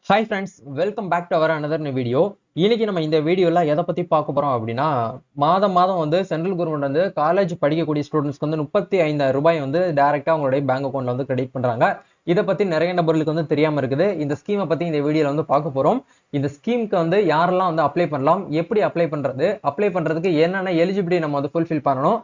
Hi friends, welcome back to our another new video. இன்னைக்கு நம்ம இந்த வீடியோல எதை பத்தி பார்க்க போறோம் அப்படின்னா, மாதம் மாதம் வந்து சென்ட்ரல் கவர்மெண்ட் வந்து காலேஜ் படிக்கக்கூடிய ஸ்டூடெண்ட்ஸ்க்கு வந்து 35,000 ரூபாய் வந்து டைரக்டா அவங்களுடைய பேங்க் அக்கௌண்ட்ல வந்து கிரெடிட் பண்றாங்க. இதை பத்தி நிறைய நபர்களுக்கு வந்து தெரியாம இருக்குது. இந்த ஸ்கீமை பத்தி இந்த வீடியோல வந்து பார்க்க போறோம். இந்த ஸ்கீமுக்கு வந்து யாரெல்லாம் வந்து அப்ளை பண்ணலாம், எப்படி அப்ளை பண்றது, அப்ளை பண்றதுக்கு என்னென்ன எலிஜிபிலிட்டி நம்ம வந்து ஃபுல்ஃபில் பண்ணணும்,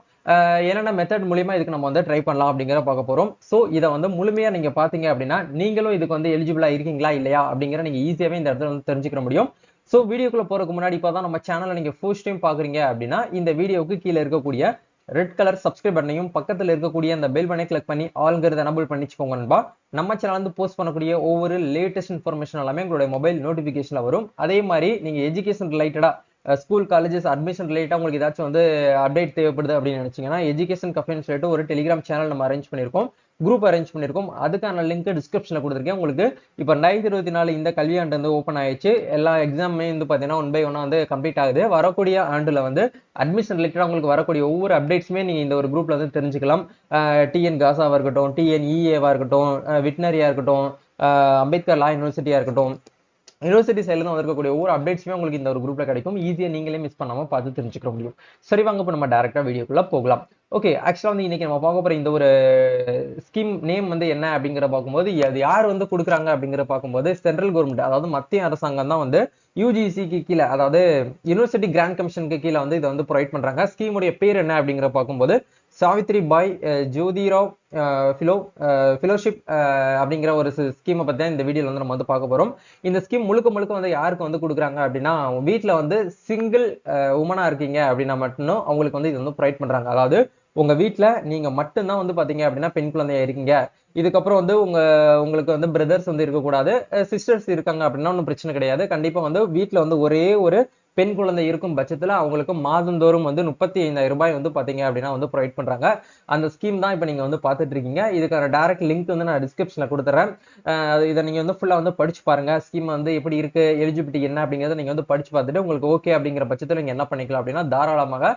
என்னென்ன மெத்தட் மூலியமா இதுக்கு நம்ம வந்து ட்ரை பண்ணலாம் அப்படிங்கிற பார்க்க போறோம். ஸோ இதை வந்து முழுமையா நீங்க பாத்தீங்க அப்படின்னா நீங்களும் இதுக்கு வந்து எலிஜிபிளா இருக்கீங்களா இல்லையா அப்படிங்கிற நீங்க ஈஸியாவே இந்த இடத்துல வந்து தெரிஞ்சுக்க முடியும். ஸோ வீடியோக்குள்ள போறதுக்கு முன்னாடி இப்பதான் நம்ம சேனலை நீங்க ஃபர்ஸ்ட் டைம் பாக்குறீங்க அப்படின்னா இந்த வீடியோவுக்கு கீழே இருக்கக்கூடிய ரெட் கலர் சப்ஸ்கிரைப் பட்டனையும் பக்கத்துல இருக்கக்கூடிய அந்த பெல் பட்டனை கிளிக் பண்ணி ஆல்ங்கிறத எனபிள் பண்ணிச்சுக்கோங்க நண்பா. நம்ம சேனல் வந்து போஸ்ட் பண்ணக்கூடிய ஒவ்வொரு லேட்டஸ்ட் இன்ஃபர்மேஷன் எல்லாமே உங்களுடைய மொபைல் நோட்டிபிகேஷன்ல வரும். அதே மாதிரி நீங்க எஜுகேஷன் ரிலேட்டடா ஸ்கூல் காலேஜஸ் அட்மிஷன் ரிலேட்டா உங்களுக்கு ஏதாச்சும் வந்து அப்டேட் தேவைப்படுது அப்படின்னு நினைச்சீங்கன்னா எஜுகேஷன் கஃபேன்னு சொல்லிட்டு ஒரு டெலிகிராம் சேனல் நம்ம அரேஞ்ச் பண்ணியிருக்கோம், குரூப் அரேஞ்ச் பண்ணியிருக்கோம். அதுக்கான லிங்க் டிஸ்கிரிப்ஷன்ல கொடுத்துருக்கேன். உங்களுக்கு இப்போ 2024 இந்த கல்வியாண்டு வந்து ஓப்பன் ஆயிடுச்சு. எல்லா எக்ஸாமே வந்து பார்த்தீங்கன்னா 1 by 1 வந்து கம்ப்ளீட் ஆகுது. வரக்கூடிய ஆண்டுல வந்து அட்மிஷன் ரிலேட்டடா உங்களுக்கு வரக்கூடிய ஒவ்வொரு அப்டேட்ஸுமே நீங்க இந்த ஒரு குரூப்ல வந்து தெரிஞ்சுக்கலாம். டிஎன் காசாவா இருக்கட்டும், டிஎன்இஏவா இருக்கட்டும், விட்னரியா இருக்கட்டும், அம்பேத்கர் லா யூனிவர்சிட்டியா இருக்கட்டும், யூனிவர்சிட்டி சைட்ல இருந்து வந்திருக்கக்கூடிய ஒவ்வொரு அப்டேட்ஸுமே உங்களுக்கு இந்த ஒரு குரூப்ல கிடைக்கும். ஈஸியா நீங்களே மிஸ் பண்ணாம பார்த்து தெரிஞ்சுக்க முடியும். சரி, வாங்க இப்போ நம்ம டைரக்டா வீடியோக்குள்ள போகலாம். ஓகே, ஆக்சுவலா வந்து இன்னைக்கு நம்ம பார்க்க போற இந்த ஒரு ஸ்கீம் நேம் வந்து என்ன அப்படிங்கிற பார்க்கும்போது அது யார் வந்து கொடுக்குறாங்க அப்படிங்கிற பார்க்கும்போது சென்ட்ரல் கவர்மெண்ட், அதாவது மத்திய அரசாங்கம் தான் வந்து யூஜிசிக்கு கீழே, அதாவது யூனிவர்சிட்டி கிராண்ட் கமிஷனுக்கு கீழே வந்து இதை வந்து ப்ரொவைட் பண்றாங்க. ஸ்கீமுடைய பேர் என்ன அப்படிங்கிற பார்க்கும்போது சாவித்ரி பாய் ஜோதிராவ் ஃபெலோஷிப் அப்படிங்கிற ஒரு ஸ்கீமை பத்தி தான் இந்த வீடியோல வந்து நம்ம வந்து பார்க்க போறோம். இந்த ஸ்கீம் முழுக்க முழுக்க வந்து யாருக்கு வந்து கொடுக்குறாங்க அப்படின்னா, வீட்டுல வந்து சிங்கிள் உமனா இருக்கீங்க அப்படின்னா மட்டும் அவங்களுக்கு வந்து இது வந்து ப்ரொவைட் பண்றாங்க. அதாவது உங்க வீட்டுல நீங்க மட்டும்தான் வந்து பாத்தீங்க அப்படின்னா பெண் குழந்தையா இருக்கீங்க, இதுக்கப்புறம் வந்து உங்களுக்கு வந்து பிரதர்ஸ் வந்து இருக்கக்கூடாது, சிஸ்டர்ஸ் இருக்காங்க அப்படின்னா ஒன்றும் பிரச்சனை கிடையாது. கண்டிப்பா வந்து வீட்டுல வந்து ஒரே ஒரு பெண் குழந்தை இருக்கும் பட்சத்துல அவங்களுக்கு மாதந்தோறும் வந்து 35,000 ரூபாய் வந்து பாத்தீங்க அப்படின்னா வந்து ப்ரொவைட் பண்றாங்க. அந்த ஸ்கீம் தான் இப்ப நீங்க வந்து பாத்துட்டு இருக்கீங்க. இதுக்கான டைரக்ட் லிங்க் வந்து நான் டிஸ்கிரிப்ஷன்ல கொடுத்துறேன். இதை நீங்க வந்து ஃபுல்லா வந்து படிச்சு பாருங்க. ஸ்கீம் வந்து எப்படி இருக்கு, எலிஜிபிலிட்டி என்ன அப்படிங்கறத நீங்க வந்து படிச்சு பார்த்துட்டு உங்களுக்கு ஓகே அப்படிங்கிற பட்சத்துல நீங்க என்ன பண்ணிக்கலாம் அப்படின்னா தாராளமாக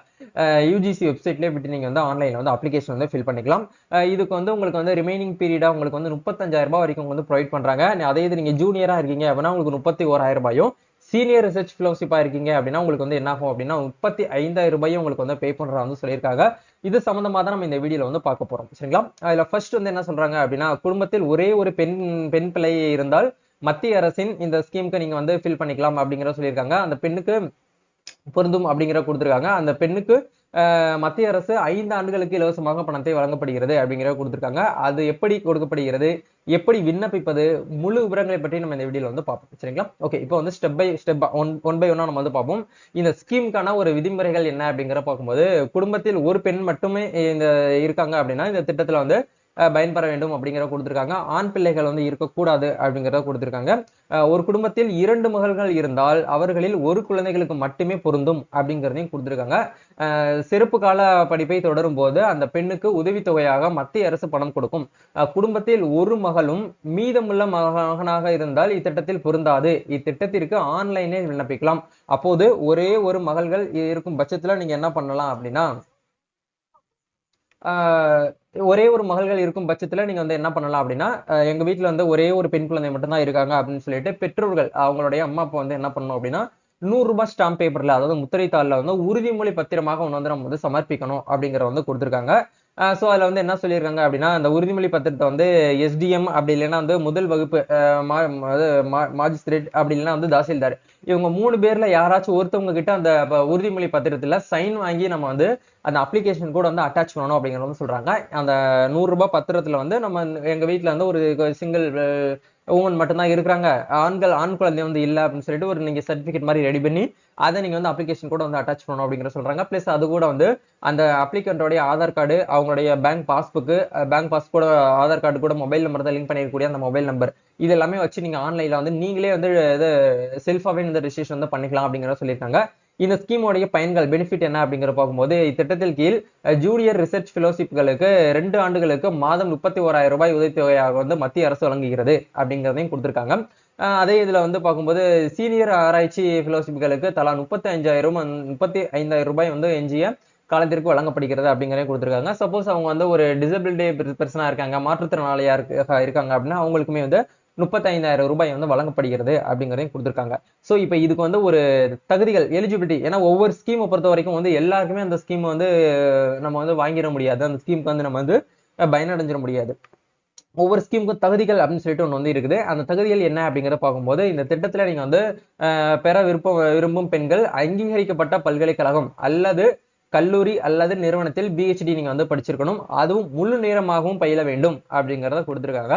யூஜிசி வெப்சைட்லேயே விட்டு நீங்க வந்து ஆன்லைன்ல வந்து அப்ளிகேஷன் வந்து ஃபில் பண்ணிக்கலாம். இதுக்கு வந்து உங்களுக்கு வந்து ரிமைனிங் பீரியடா உங்களுக்கு வந்து 35,000 ரூபாய் வரைக்கும் வந்து ப்ரொவைட் பண்றாங்க. அதே இது நீங்க ஜூனியரா இருக்கீங்க அப்படின்னா உங்களுக்கு 31,000 ரூபாயும், சீனியர் ரிசர்ச் ஃபெலோஷிப்பா இருக்கீங்க அப்படின்னா உங்களுக்கு வந்து என்ன ஆகும் அப்படின்னா 35,000 ரூபாயும் உங்களுக்கு வந்து பே பண்றதா வந்து சொல்லியிருக்காங்க. இது சம்பந்தமா தான் நம்ம இந்த வீடியோல வந்து பார்க்க போறோம். சரிங்களா? அதுல ஃபர்ஸ்ட் வந்து என்ன சொல்றாங்க அப்படின்னா, குடும்பத்தில் ஒரே ஒரு பெண் பிள்ளை இருந்தால் மத்திய அரசின் இந்த ஸ்கீமுக்கு நீங்க வந்து ஃபில் பண்ணிக்கலாம் அப்படிங்கிற சொல்லியிருக்காங்க. அந்த பெண்ணுக்கு பொருந்தும் அப்படிங்கிற கொடுத்திருக்காங்க. அந்த பெண்ணுக்கு மத்திய அரசு 5 ஆண்டுகளுக்கு இலவசமாக பணத்தை வழங்கப்படுகிறது அப்படிங்கிற கொடுத்திருக்காங்க. அது எப்படி கொடுக்கப்படுகிறது, எப்படி விண்ணப்பிப்பது, முழு விவரங்களை பற்றி நம்ம இந்த வீடியோல வந்து பார்ப்போம். சரிங்களா? ஓகே, இப்போ வந்து step by step one by ஒன்னா நம்ம வந்து பார்ப்போம். இந்த ஸ்கீமுக்கான ஒரு விதிமுறைகள் என்ன அப்படிங்கிற பார்க்கும்போது, குடும்பத்தில் ஒரு பெண் மட்டுமே இந்த இருக்காங்க அப்படின்னா இந்த திட்டத்துல வந்து பயன்பெற வேண்டும் அப்படிங்கிற கொடுத்திருக்காங்க. ஆண் பிள்ளைகள் வந்து இருக்கக்கூடாது அப்படிங்கிறத கொடுத்திருக்காங்க. ஒரு குடும்பத்தில் 2 மகள்கள் இருந்தால் அவர்களில் ஒரு குழந்தைகளுக்கு மட்டுமே பொருந்தும் அப்படிங்கிறதையும் கொடுத்திருக்காங்க. சிறப்பு கால படிப்பை தொடரும் போது அந்த பெண்ணுக்கு உதவித்தொகையாக மத்திய அரசு பணம் கொடுக்கும். குடும்பத்தில் ஒரு மகளும் மீதமுள்ள மகனாக இருந்தால் இத்திட்டத்தில் பொருந்தாது. இத்திட்டத்திற்கு ஆன்லைனில் விண்ணப்பிக்கலாம். அப்போது ஒரே ஒரு மகள்கள் இருக்கும் பட்சத்துல நீங்க என்ன பண்ணலாம் அப்படின்னா, ஒரே ஒரு மகள்கள் இருக்கும் பட்சத்துல நீங்க வந்து என்ன பண்ணலாம் அப்படின்னா, எங்க வீட்டுல வந்து ஒரே ஒரு பெண் குழந்தை மட்டும் தான் இருக்காங்க அப்படின்னு சொல்லிட்டு பெற்றோர்கள் அவங்களுடைய அம்மா அப்பா வந்து என்ன பண்ணணும் அப்படின்னா 100 ரூபாய் ஸ்டாம்ப் பேப்பர்ல, அதாவது முத்திரை தாள்ல வந்து உறுதிமொழி பத்திரமாக ஒன்று வந்து நம்ம வந்து சமர்ப்பிக்கணும் அப்படிங்கிற வந்து கொடுத்திருக்காங்க. சோ அதுல வந்து என்ன சொல்லியிருக்காங்க அப்படின்னா, அந்த உறுதிமொழி பத்திரத்தை வந்து எஸ்டிஎம் அப்படி இல்லைன்னா வந்து முதல் வகுப்பு மாஜிஸ்திரேட் அப்படி இல்லைன்னா வந்து தாசில்தார், இவங்க 3 பேர்ல யாராச்சும் ஒருத்தவங்க கிட்ட அந்த உறுதிமொழி பத்திரத்துல சைன் வாங்கி நம்ம வந்து அந்த அப்ளிகேஷன் கூட வந்து அட்டாச் பண்ணணும் அப்படிங்கிறது வந்து சொல்றாங்க. அந்த 100 ரூபாய் பத்திரத்துல வந்து நம்ம எங்க வீட்டுல வந்து ஒரு சிங்கிள் உமன் மட்டும்தான் இருக்கிறாங்க, ஆண் குழந்தை வந்து இல்ல அப்படின்னு சொல்லிட்டு ஒரு நீங்க சர்டிபிகேட் மாதிரி ரெடி பண்ணி அதை நீங்க வந்து அப்ளிகேஷன் கூட வந்து அட்டாச் பண்ணணும் அப்படிங்கிற சொல்றாங்க. பிளஸ் அது கூட வந்து அந்த அப்ளிகண்டோடைய ஆதார் கார்டு, அவங்களுடைய பேங்க் பாஸ் கூட, ஆதார் கார்டு கூட மொபைல் நம்பர் தான் லிங்க் பண்ணிருக்கக்கூடிய அந்த மொபைல் நம்பர், இது எல்லாமே வச்சு நீங்க ஆன்லைன்ல வந்து நீங்களே வந்து செல்ஃபாவே இந்த ரெஜிஸ்ட்ரேஷன் வந்து பண்ணிக்கலாம் அப்படிங்கிற சொல்லியிருக்காங்க. இந்த ஸ்கீமோடைய பயன்கள் பெனிஃபிட் என்ன அப்படிங்கிற பார்க்கும்போது, இத்திட்டத்தில் கீழ் ஜூனியர் ரிசர்ச் ஃபெலோஷிப்களுக்கு 2 ஆண்டுகளுக்கு மாதம் 31,000 ரூபாய் உதவித்தொகையாக வந்து மத்திய அரசு வழங்குகிறது அப்படிங்கிறதையும் கொடுத்திருக்காங்க. அதே இதுல வந்து பார்க்கும்போது சீனியர் ஆராய்ச்சி ஃபெலோஷிப்களுக்கு தலா 35,000 ரூபாய் வந்து எஞ்சிய காலத்திற்கு வழங்கப்படுகிறது அப்படிங்கிறதையும் கொடுத்திருக்காங்க. சப்போஸ் அவங்க வந்து ஒரு டிசபிலிட்டி பெர்சனா இருக்காங்க, மாற்றுத்திறனாளியா இருக்காங்க அப்படின்னா அவங்களுக்குமே வந்து 35,000 ரூபாய் வந்து வழங்கப்படுகிறது அப்படிங்கிறதையும் கொடுத்துருக்காங்க. ஸோ இப்போ இதுக்கு வந்து ஒரு தகுதிகள் எலிஜிபிலிட்டி, ஏன்னா ஒவ்வொரு ஸ்கீமை பொறுத்த வரைக்கும் வந்து எல்லாருக்குமே அந்த ஸ்கீம் வந்து நம்ம வந்து வாங்கிட முடியாது, அந்த ஸ்கீமுக்கு வந்து நம்ம வந்து பயனடைஞ்சிட முடியாது. ஒவ்வொரு ஸ்கீமுக்கும் தகுதிகள் அப்படின்னு சொல்லிட்டு ஒன்று வந்து இருக்குது. அந்த தகுதிகள் என்ன அப்படிங்கிறத பார்க்கும்போது இந்த திட்டத்தில் நீங்க வந்து பெற விரும்பும் பெண்கள் அங்கீகரிக்கப்பட்ட பல்கலைக்கழகம் அல்லது கல்லூரி அல்லது நிறுவனத்தில் பிஹெச்டி நீங்க வந்து படிச்சிருக்கணும், அதுவும் முழு நேரமாகவும் பயில வேண்டும் அப்படிங்கிறத கொடுத்துருக்காங்க.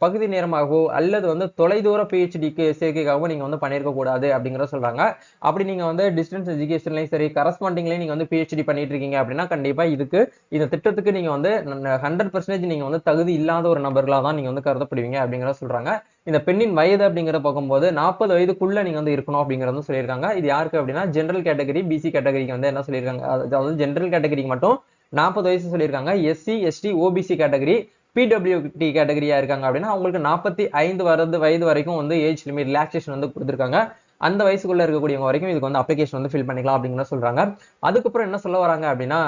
பகுதி நேரமாகவோ அல்லது வந்து தொலைதூர பிஹெச்டிக்கு சேர்க்கைக்காகவும் நீங்க வந்து பண்ணியிருக்க கூடாது அப்படிங்கிறத சொல்றாங்க. அப்படி நீங்க வந்து டிஸ்டன்ஸ் எஜுகேஷன்லயும் சரி கரஸ்பாண்டிங்லயும் நீங்க வந்து பிஹெச்டி பண்ணிட்டு இருக்கீங்க அப்படின்னா கண்டிப்பா இதுக்கு இந்த திட்டத்துக்கு நீங்க வந்து 100% நீங்க வந்து தகுதி இல்லாத ஒரு நபர்களா தான் நீங்க வந்து கருதப்படுவீங்க அப்படிங்கிறத சொல்றாங்க. இந்த பெண்ணின் வயது அப்படிங்கிற பார்க்கும்போது 40 வயதுக்குள்ள நீங்க வந்து இருக்கணும் அப்படிங்கறது சொல்லியிருக்காங்க. இது யாருக்கு அப்படின்னா ஜெனரல் கேட்டகரி பிசி கேட்டகரிக்கு வந்து என்ன சொல்லியிருக்காங்க, அதாவது ஜெனரல் கேட்டகரிக்கு மட்டும் 40 வயசு சொல்லியிருக்காங்க. SC ST OBC category PWD கேட்டகரியா இருக்காங்க அப்படின்னா அவங்களுக்கு 45 வயது வரைக்கும் வந்து ஏஜ் லிமிட் ரிலாக்ஸேஷன் வந்து கொடுத்துருக்காங்க. அந்த வயசுக்குள்ள இருக்கக்கூடியவங்க வரைக்கும் இதுக்கு வந்து அப்ளிகேஷன் வந்து ஃபில் பண்ணிக்கலாம் அப்படிங்கிற சொல்றாங்க. அதுக்கப்புறம் என்ன சொல்ல வராங்க அப்படின்னா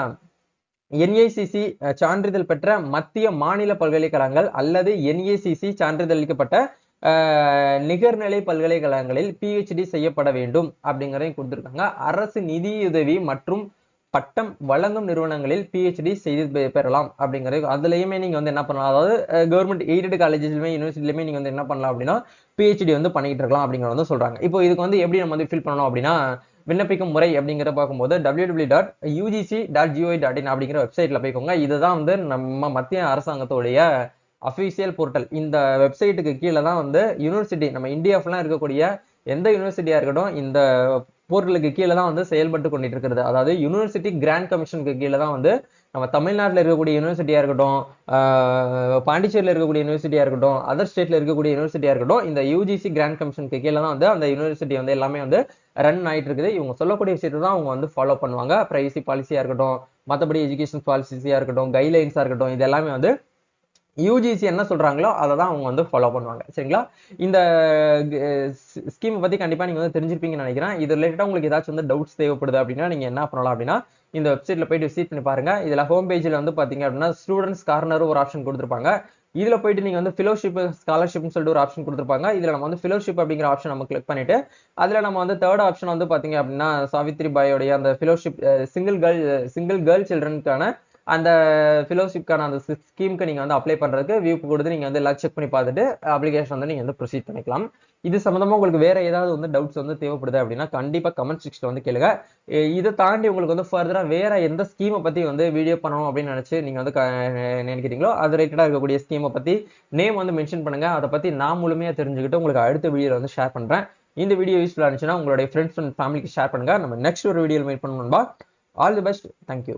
என்ஐசிசி சான்றிதழ் பெற்ற மத்திய மாநில பல்கலைக்கழகங்கள் அல்லது என்ஏசிசி சான்றிதழ் அளிக்கப்பட்ட நிகர்நிலை பல்கலைக்கழகங்களில் பிஹெச்டி செய்யப்பட வேண்டும் அப்படிங்கிறதையும் கொடுத்துருக்காங்க. அரசு நிதியுதவி மற்றும் பட்டம் வழங்கும் நிறுவனங்களில் பிஹெச்டி செய்து பெறலாம் அப்படிங்கிறது. அதுலயுமே நீங்க வந்து என்ன பண்ணலாம், அதாவது கவர்மெண்ட் எய்டட் காலேஜஸ்லுமே யூனிவர்சிட்டிலுமே நீங்க வந்து என்ன பண்ணலாம் அப்படின்னா பிஹெச்டி வந்து பண்ணிட்டு இருக்கலாம் அப்படிங்கிறத வந்து சொல்றாங்க. இப்போ இதுக்கு வந்து எப்படி நம்ம வந்து ஃபில் பண்ணணும் அப்படின்னா விண்ணப்பிக்கும் முறை அப்படிங்கிறத பார்க்கும்போது www.ugc.gov.in அப்படிங்கிற வெப்சைட்ல போய்க்கோங்க. இதுதான் வந்து நம்ம மத்திய அரசாங்கத்தோடைய அபிஷியல் போர்ட்டல். இந்த வெப்சைட்டுக்கு கீழே தான் வந்து யூனிவர்சிட்டி நம்ம இந்தியா ஃபுல்லா இருக்கக்கூடிய எந்த யூனிவர்சிட்டியா இருக்கட்டும் இந்த போர்ட்டலுக்கு கீழே தான் வந்து செயல்பட்டு கொண்டிட்டு இருக்கிறது. அதாவது யூனிவர்சிட்டி கிராண்ட் கமிஷனுக்கு கீழே தான் வந்து நம்ம தமிழ்நாட்டில் இருக்கக்கூடிய யூனிவர்சிட்டியா இருக்கட்டும், பாண்டிச்சேரியில் இருக்கக்கூடிய யூனிவர்சிட்டியா இருக்கட்டும், அதர் ஸ்டேட்ல இருக்கக்கூடிய யூனிவர்சிட்டியா இருக்கட்டும், இந்த யூஜிசி கிராண்ட் கமிஷனுக்கு கீழே தான் வந்து அந்த யூனிவர்சிட்டி வந்து எல்லாமே வந்து ரன் ஆயிட்டு இருக்குது. இவங்க சொல்லக்கூடிய விஷயத்தை தான் அவங்க வந்து ஃபாலோ பண்ணுவாங்க. பிரைவசி பாலிசியா இருக்கட்டும், மற்றபடி எஜுகேஷன் பாலிசியா இருக்கட்டும், கைட்லைன்ஸா இருக்கட்டும், இது எல்லாமே வந்து யூஜிசி என்ன சொல்றாங்களோ அதை தான் அவங்க வந்து ஃபாலோ பண்ணுவாங்க. சரிங்களா? இந்த ஸ்கீம் பத்தி கண்டிப்பா நீங்க வந்து தெரிஞ்சிருப்பீங்கன்னு நினைக்கிறேன். இது ரிலேட்டடா உங்களுக்கு ஏதாச்சும் வந்து டவுட்ஸ் தேவைப்படுது அப்படின்னா நீங்க என்ன பண்ணலாம் அப்படின்னா இந்த வெப்சைட்ல போயிட்டு விசிட் பண்ணி பாருங்க. இதுல ஹோம் பேஜ்ல வந்து பாத்தீங்க அப்படின்னா ஸ்டூடெண்ட்ஸ் கார்னர் ஒரு ஆப்ஷன் கொடுத்துருப்பாங்க. இதுல போயிட்டு நீங்க வந்து ஃபெலோஷிப் ஸ்காலர்ஷிப்னு சொல்லிட்டு ஒரு ஆப்ஷன் கொடுத்துருப்பாங்க. இதுல நம்ம வந்து ஃபெலோஷிப் அப்படிங்கிற ஆப்ஷன் நம்ம கிளிக் பண்ணிட்டு அதுல நம்ம வந்து தேர்ட் ஆப்ஷன் வந்து பாத்தீங்க அப்படின்னா சாவித்ரி பாயோடைய அந்த ஃபெலோஷிப் சிங்கிள் கேர்ள் சில்ட்ரனுக்கான அந்த ஃபெலோஷிப்கான அந்த ஸ்கீமுக்கு நீங்க வந்து அப்ளை பண்றதுக்கு வியூ கொடுத்து நீங்க வந்து எல்லாம் செக் பண்ணி பார்த்துட்டு அப்ளிகேஷன் வந்து நீங்க வந்து ப்ரொசீட் பண்ணிக்கலாம். இது சம்பந்தமா உங்களுக்கு வேற ஏதாவது வந்து டவுட்ஸ் வந்து தேவைப்படுது அப்படின்னா கண்டிப்பா கமெண்ட் செக்ஷன்ல வந்து கேளுங்க. இதை தாண்டி உங்களுக்கு வந்து ஃபர்தரா வேற எந்த ஸ்கீமை பத்தி வந்து வீடியோ பண்ணணும் அப்படின்னு நினைச்சு நீங்க வந்து நினைக்கிறீங்களோ அது ரிலேட்டடா இருக்கக்கூடிய ஸ்கீமை பத்தி நேம் வந்து மென்ஷன் பண்ணுங்க. அதை பத்தி நான் முழுமையா தெரிஞ்சுக்கிட்டு உங்களுக்கு அடுத்த வீடியோல வந்து ஷேர் பண்றேன். இந்த வீடியோ யூஸ்ஃபுல்லா இருந்துச்சுன்னா உங்களுடைய ஃப்ரெண்ட்ஸ் அண்ட் ஃபேமிலிக்கு ஷேர் பண்ணுங்க. நம்ம நெக்ஸ்ட் ஒரு வீடியோல மீட் பண்ணணும்பா. All the best. தேங்க்யூ.